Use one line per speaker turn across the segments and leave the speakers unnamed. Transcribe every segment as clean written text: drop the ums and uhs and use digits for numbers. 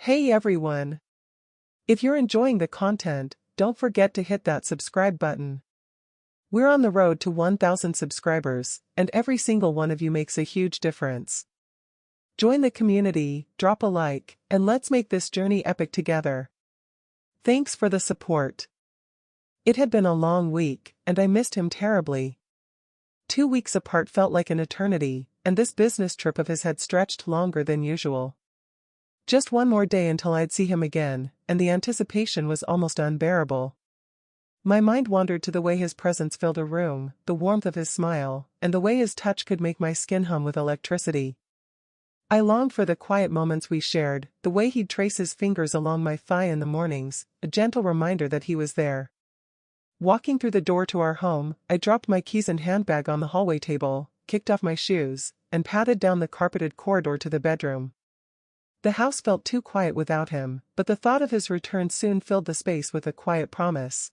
Hey everyone! If you're enjoying the content, don't forget to hit that subscribe button. We're on the road to 1,000 subscribers, and every single one of you makes a huge difference. Join the community, drop a like, and let's make this journey epic together. Thanks for the support. It had been a long week, and I missed him terribly. 2 weeks apart felt like an eternity, and this business trip of his had stretched longer than usual. Just one more day until I'd see him again, and the anticipation was almost unbearable. My mind wandered to the way his presence filled a room, the warmth of his smile, and the way his touch could make my skin hum with electricity. I longed for the quiet moments we shared, the way he'd trace his fingers along my thigh in the mornings, a gentle reminder that he was there. Walking through the door to our home, I dropped my keys and handbag on the hallway table, kicked off my shoes, and padded down the carpeted corridor to the bedroom. The house felt too quiet without him, but the thought of his return soon filled the space with a quiet promise.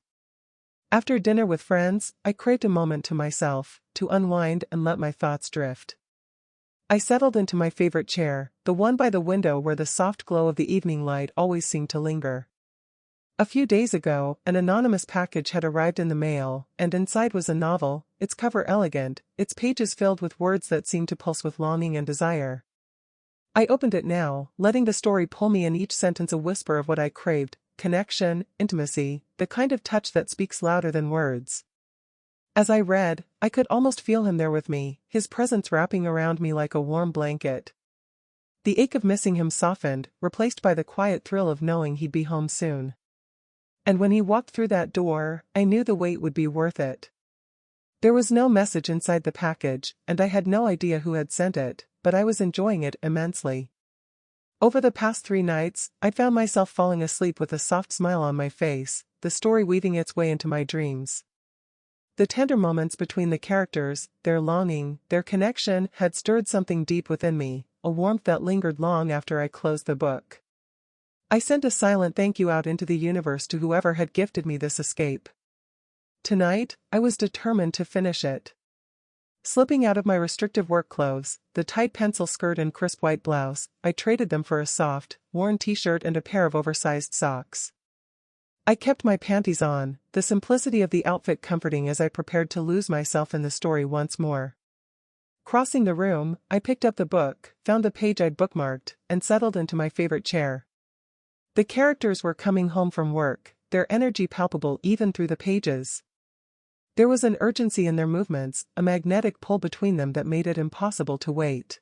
After dinner with friends, I craved a moment to myself, to unwind and let my thoughts drift. I settled into my favorite chair, the one by the window where the soft glow of the evening light always seemed to linger. A few days ago, an anonymous package had arrived in the mail, and inside was a novel, its cover elegant, its pages filled with words that seemed to pulse with longing and desire. I opened it now, letting the story pull me in, each sentence a whisper of what I craved: connection, intimacy, the kind of touch that speaks louder than words. As I read, I could almost feel him there with me, his presence wrapping around me like a warm blanket. The ache of missing him softened, replaced by the quiet thrill of knowing he'd be home soon. And when he walked through that door, I knew the wait would be worth it. There was no message inside the package, and I had no idea who had sent it, but I was enjoying it immensely. Over the past 3 nights, I'd found myself falling asleep with a soft smile on my face, the story weaving its way into my dreams. The tender moments between the characters, their longing, their connection, had stirred something deep within me, a warmth that lingered long after I closed the book. I sent a silent thank you out into the universe to whoever had gifted me this escape. Tonight, I was determined to finish it. Slipping out of my restrictive work clothes, the tight pencil skirt and crisp white blouse, I traded them for a soft, worn t-shirt and a pair of oversized socks. I kept my panties on, the simplicity of the outfit comforting as I prepared to lose myself in the story once more. Crossing the room, I picked up the book, found the page I'd bookmarked, and settled into my favorite chair. The characters were coming home from work, their energy palpable even through the pages. There was an urgency in their movements, a magnetic pull between them that made it impossible to wait.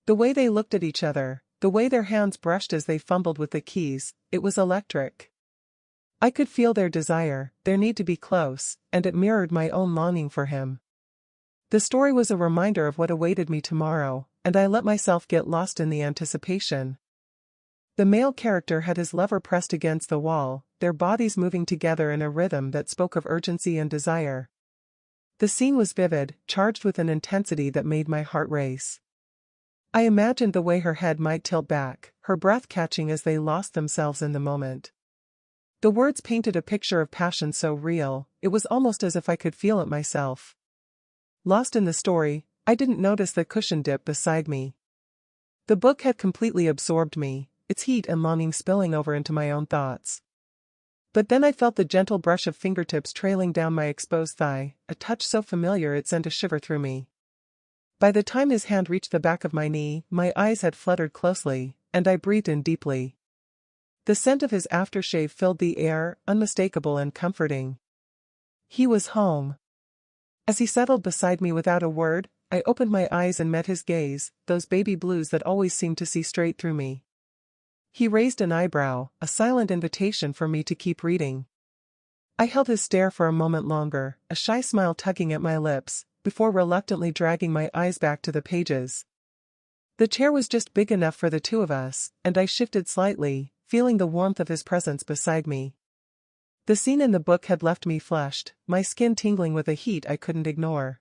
The way they looked at each other, the way their hands brushed as they fumbled with the keys, it was electric. I could feel their desire, their need to be close, and it mirrored my own longing for him. The story was a reminder of what awaited me tomorrow, and I let myself get lost in the anticipation. The male character had his lover pressed against the wall, their bodies moving together in a rhythm that spoke of urgency and desire. The scene was vivid, charged with an intensity that made my heart race. I imagined the way her head might tilt back, her breath catching as they lost themselves in the moment. The words painted a picture of passion so real, it was almost as if I could feel it myself. Lost in the story, I didn't notice the cushion dip beside me. The book had completely absorbed me, its heat and longing spilling over into my own thoughts. But then I felt the gentle brush of fingertips trailing down my exposed thigh, a touch so familiar it sent a shiver through me. By the time his hand reached the back of my knee, my eyes had fluttered closely, and I breathed in deeply. The scent of his aftershave filled the air, unmistakable and comforting. He was home. As he settled beside me without a word, I opened my eyes and met his gaze, those baby blues that always seemed to see straight through me. He raised an eyebrow, a silent invitation for me to keep reading. I held his stare for a moment longer, a shy smile tugging at my lips, before reluctantly dragging my eyes back to the pages. The chair was just big enough for the two of us, and I shifted slightly, feeling the warmth of his presence beside me. The scene in the book had left me flushed, my skin tingling with a heat I couldn't ignore.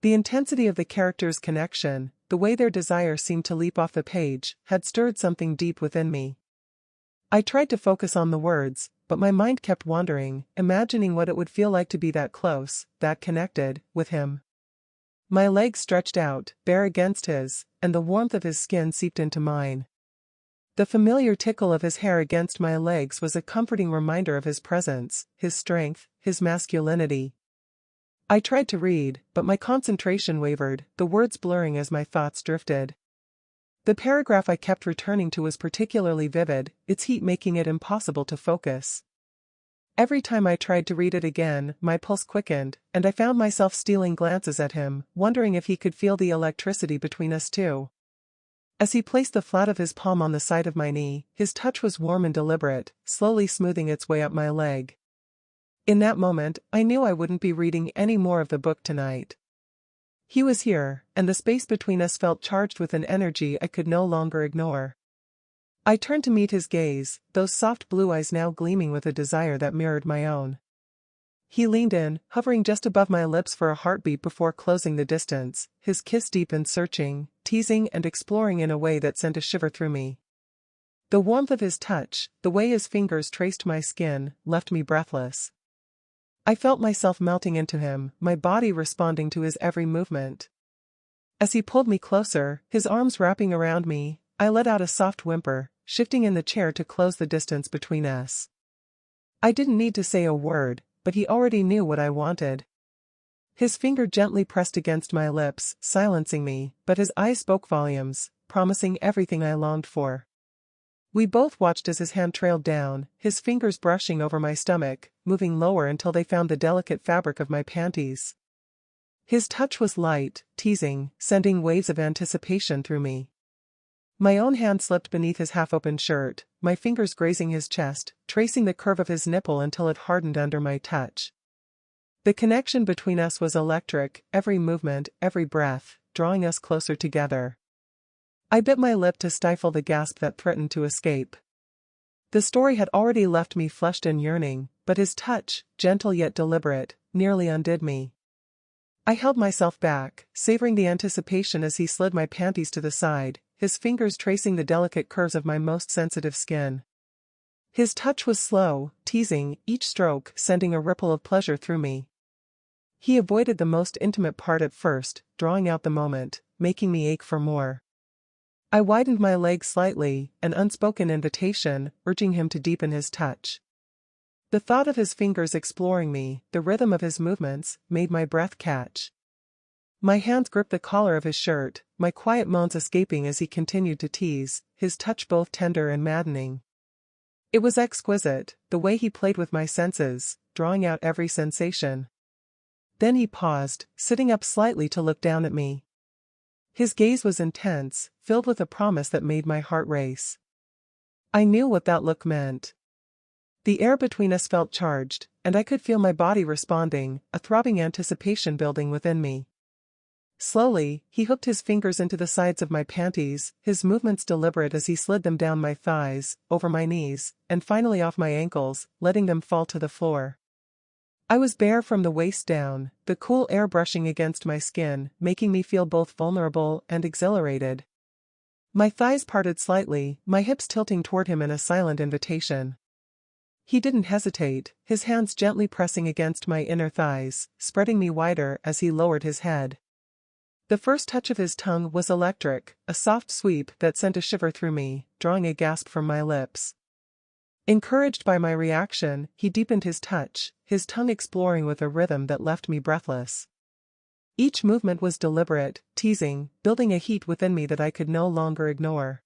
The intensity of the characters' connection, the way their desire seemed to leap off the page, had stirred something deep within me. I tried to focus on the words, but my mind kept wandering, imagining what it would feel like to be that close, that connected, with him. My legs stretched out, bare against his, and the warmth of his skin seeped into mine. The familiar tickle of his hair against my legs was a comforting reminder of his presence, his strength, his masculinity. I tried to read, but my concentration wavered, the words blurring as my thoughts drifted. The paragraph I kept returning to was particularly vivid, its heat making it impossible to focus. Every time I tried to read it again, my pulse quickened, and I found myself stealing glances at him, wondering if he could feel the electricity between us two. As he placed the flat of his palm on the side of my knee, his touch was warm and deliberate, slowly smoothing its way up my leg. In that moment, I knew I wouldn't be reading any more of the book tonight. He was here, and the space between us felt charged with an energy I could no longer ignore. I turned to meet his gaze, those soft blue eyes now gleaming with a desire that mirrored my own. He leaned in, hovering just above my lips for a heartbeat before closing the distance, his kiss deep and searching, teasing and exploring in a way that sent a shiver through me. The warmth of his touch, the way his fingers traced my skin, left me breathless. I felt myself melting into him, my body responding to his every movement. As he pulled me closer, his arms wrapping around me, I let out a soft whimper, shifting in the chair to close the distance between us. I didn't need to say a word, but he already knew what I wanted. His finger gently pressed against my lips, silencing me, but his eyes spoke volumes, promising everything I longed for. We both watched as his hand trailed down, his fingers brushing over my stomach, moving lower until they found the delicate fabric of my panties. His touch was light, teasing, sending waves of anticipation through me. My own hand slipped beneath his half-open shirt, my fingers grazing his chest, tracing the curve of his nipple until it hardened under my touch. The connection between us was electric, every movement, every breath, drawing us closer together. I bit my lip to stifle the gasp that threatened to escape. The story had already left me flushed and yearning, but his touch, gentle yet deliberate, nearly undid me. I held myself back, savoring the anticipation as he slid my panties to the side, his fingers tracing the delicate curves of my most sensitive skin. His touch was slow, teasing, each stroke sending a ripple of pleasure through me. He avoided the most intimate part at first, drawing out the moment, making me ache for more. I widened my legs slightly, an unspoken invitation, urging him to deepen his touch. The thought of his fingers exploring me, the rhythm of his movements, made my breath catch. My hands gripped the collar of his shirt, my quiet moans escaping as he continued to tease, his touch both tender and maddening. It was exquisite, the way he played with my senses, drawing out every sensation. Then he paused, sitting up slightly to look down at me. His gaze was intense, filled with a promise that made my heart race. I knew what that look meant. The air between us felt charged, and I could feel my body responding, a throbbing anticipation building within me. Slowly, he hooked his fingers into the sides of my panties, his movements deliberate as he slid them down my thighs, over my knees, and finally off my ankles, letting them fall to the floor. I was bare from the waist down, the cool air brushing against my skin, making me feel both vulnerable and exhilarated. My thighs parted slightly, my hips tilting toward him in a silent invitation. He didn't hesitate, his hands gently pressing against my inner thighs, spreading me wider as he lowered his head. The first touch of his tongue was electric, a soft sweep that sent a shiver through me, drawing a gasp from my lips. Encouraged by my reaction, he deepened his touch, his tongue exploring with a rhythm that left me breathless. Each movement was deliberate, teasing, building a heat within me that I could no longer ignore.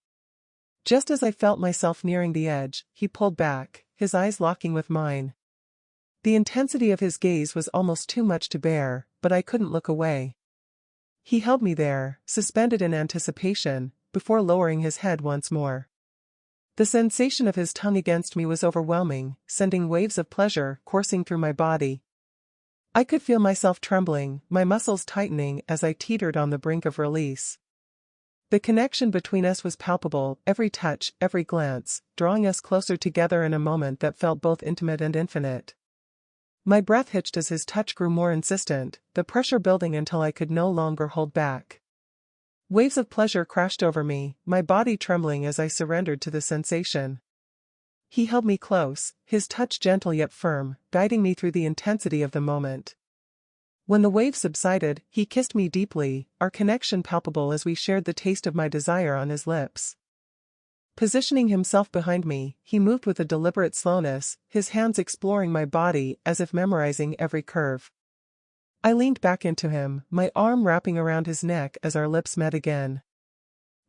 Just as I felt myself nearing the edge, he pulled back, his eyes locking with mine. The intensity of his gaze was almost too much to bear, but I couldn't look away. He held me there, suspended in anticipation, before lowering his head once more. The sensation of his tongue against me was overwhelming, sending waves of pleasure coursing through my body. I could feel myself trembling, my muscles tightening as I teetered on the brink of release. The connection between us was palpable, every touch, every glance, drawing us closer together in a moment that felt both intimate and infinite. My breath hitched as his touch grew more insistent, the pressure building until I could no longer hold back. Waves of pleasure crashed over me, my body trembling as I surrendered to the sensation. He held me close, his touch gentle yet firm, guiding me through the intensity of the moment. When the waves subsided, he kissed me deeply, our connection palpable as we shared the taste of my desire on his lips. Positioning himself behind me, he moved with a deliberate slowness, his hands exploring my body as if memorizing every curve. I leaned back into him, my arm wrapping around his neck as our lips met again.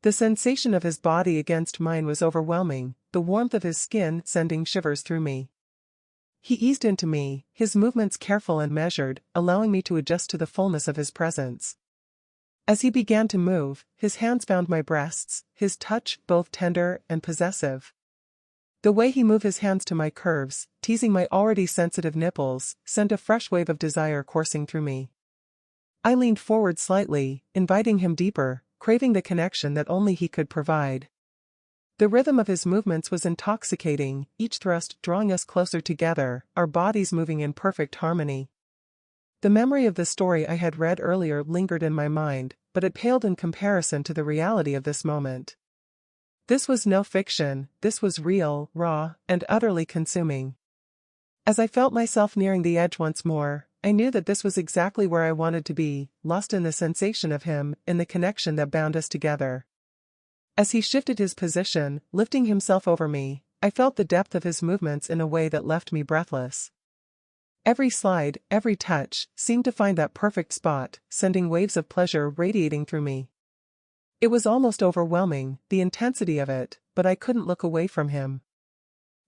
The sensation of his body against mine was overwhelming, the warmth of his skin sending shivers through me. He eased into me, his movements careful and measured, allowing me to adjust to the fullness of his presence. As he began to move, his hands found my breasts, his touch both tender and possessive. The way he moved his hands to my curves, teasing my already sensitive nipples, sent a fresh wave of desire coursing through me. I leaned forward slightly, inviting him deeper, craving the connection that only he could provide. The rhythm of his movements was intoxicating, each thrust drawing us closer together, our bodies moving in perfect harmony. The memory of the story I had read earlier lingered in my mind, but it paled in comparison to the reality of this moment. This was no fiction, this was real, raw, and utterly consuming. As I felt myself nearing the edge once more, I knew that this was exactly where I wanted to be, lost in the sensation of him, in the connection that bound us together. As he shifted his position, lifting himself over me, I felt the depth of his movements in a way that left me breathless. Every slide, every touch, seemed to find that perfect spot, sending waves of pleasure radiating through me. It was almost overwhelming, the intensity of it, but I couldn't look away from him.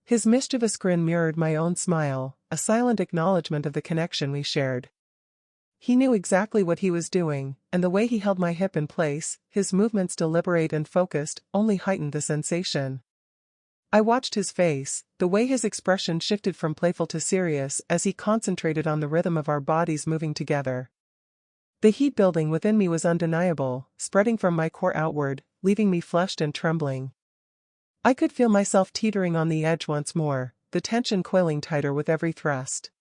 His mischievous grin mirrored my own smile, a silent acknowledgement of the connection we shared. He knew exactly what he was doing, and the way he held my hip in place, his movements deliberate and focused, only heightened the sensation. I watched his face, the way his expression shifted from playful to serious as he concentrated on the rhythm of our bodies moving together. The heat building within me was undeniable, spreading from my core outward, leaving me flushed and trembling. I could feel myself teetering on the edge once more, the tension coiling tighter with every thrust.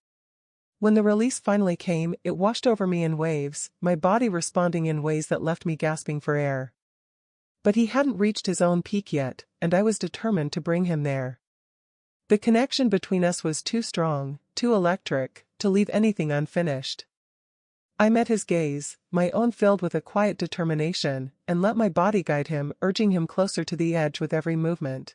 When the release finally came, it washed over me in waves, my body responding in ways that left me gasping for air. But he hadn't reached his own peak yet, and I was determined to bring him there. The connection between us was too strong, too electric, to leave anything unfinished. I met his gaze, my own filled with a quiet determination, and let my body guide him, urging him closer to the edge with every movement.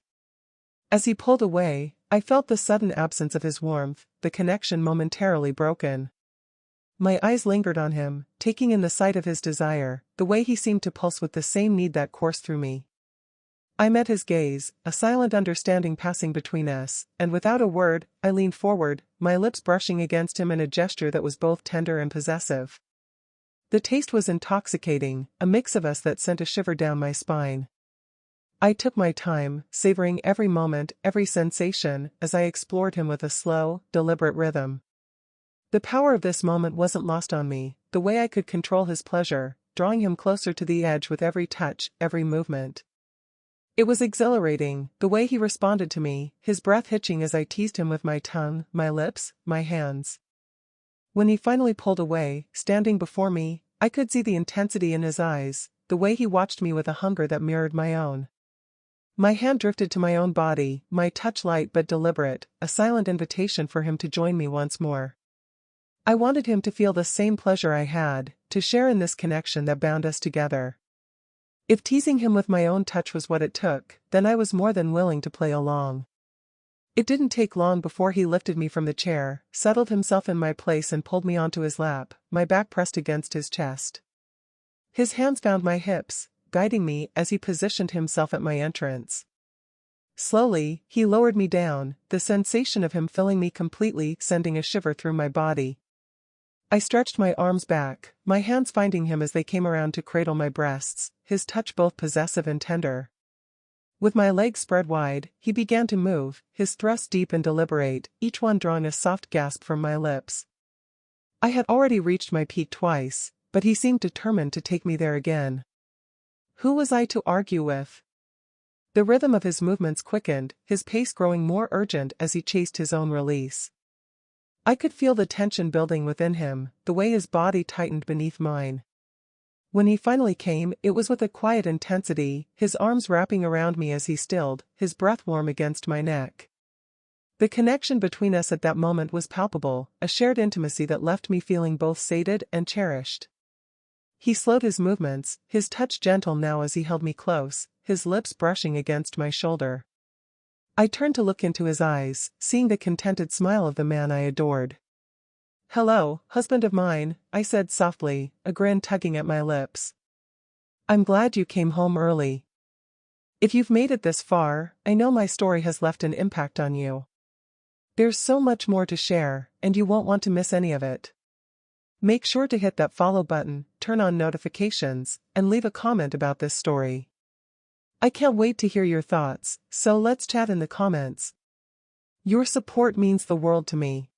As he pulled away, I felt the sudden absence of his warmth, the connection momentarily broken. My eyes lingered on him, taking in the sight of his desire, the way he seemed to pulse with the same need that coursed through me. I met his gaze, a silent understanding passing between us, and without a word, I leaned forward, my lips brushing against him in a gesture that was both tender and possessive. The taste was intoxicating, a mix of us that sent a shiver down my spine. I took my time, savoring every moment, every sensation, as I explored him with a slow, deliberate rhythm. The power of this moment wasn't lost on me, the way I could control his pleasure, drawing him closer to the edge with every touch, every movement. It was exhilarating, the way he responded to me, his breath hitching as I teased him with my tongue, my lips, my hands. When he finally pulled away, standing before me, I could see the intensity in his eyes, the way he watched me with a hunger that mirrored my own. My hand drifted to my own body, my touch light but deliberate, a silent invitation for him to join me once more. I wanted him to feel the same pleasure I had, to share in this connection that bound us together. If teasing him with my own touch was what it took, then I was more than willing to play along. It didn't take long before he lifted me from the chair, settled himself in my place and pulled me onto his lap, my back pressed against his chest. His hands found my hips, guiding me as he positioned himself at my entrance. Slowly, he lowered me down, the sensation of him filling me completely sending a shiver through my body. I stretched my arms back, my hands finding him as they came around to cradle my breasts, his touch both possessive and tender. With my legs spread wide, he began to move, his thrusts deep and deliberate, each one drawing a soft gasp from my lips. I had already reached my peak twice, but he seemed determined to take me there again. Who was I to argue with? The rhythm of his movements quickened, his pace growing more urgent as he chased his own release. I could feel the tension building within him, the way his body tightened beneath mine. When he finally came, it was with a quiet intensity, his arms wrapping around me as he stilled, his breath warm against my neck. The connection between us at that moment was palpable, a shared intimacy that left me feeling both sated and cherished. He slowed his movements, his touch gentle now as he held me close, his lips brushing against my shoulder. I turned to look into his eyes, seeing the contented smile of the man I adored. "Hello, husband of mine," I said softly, a grin tugging at my lips. "I'm glad you came home early. If you've made it this far, I know my story has left an impact on you. There's so much more to share, and you won't want to miss any of it. Make sure to hit that follow button, turn on notifications, and leave a comment about this story. I can't wait to hear your thoughts, so let's chat in the comments. Your support means the world to me."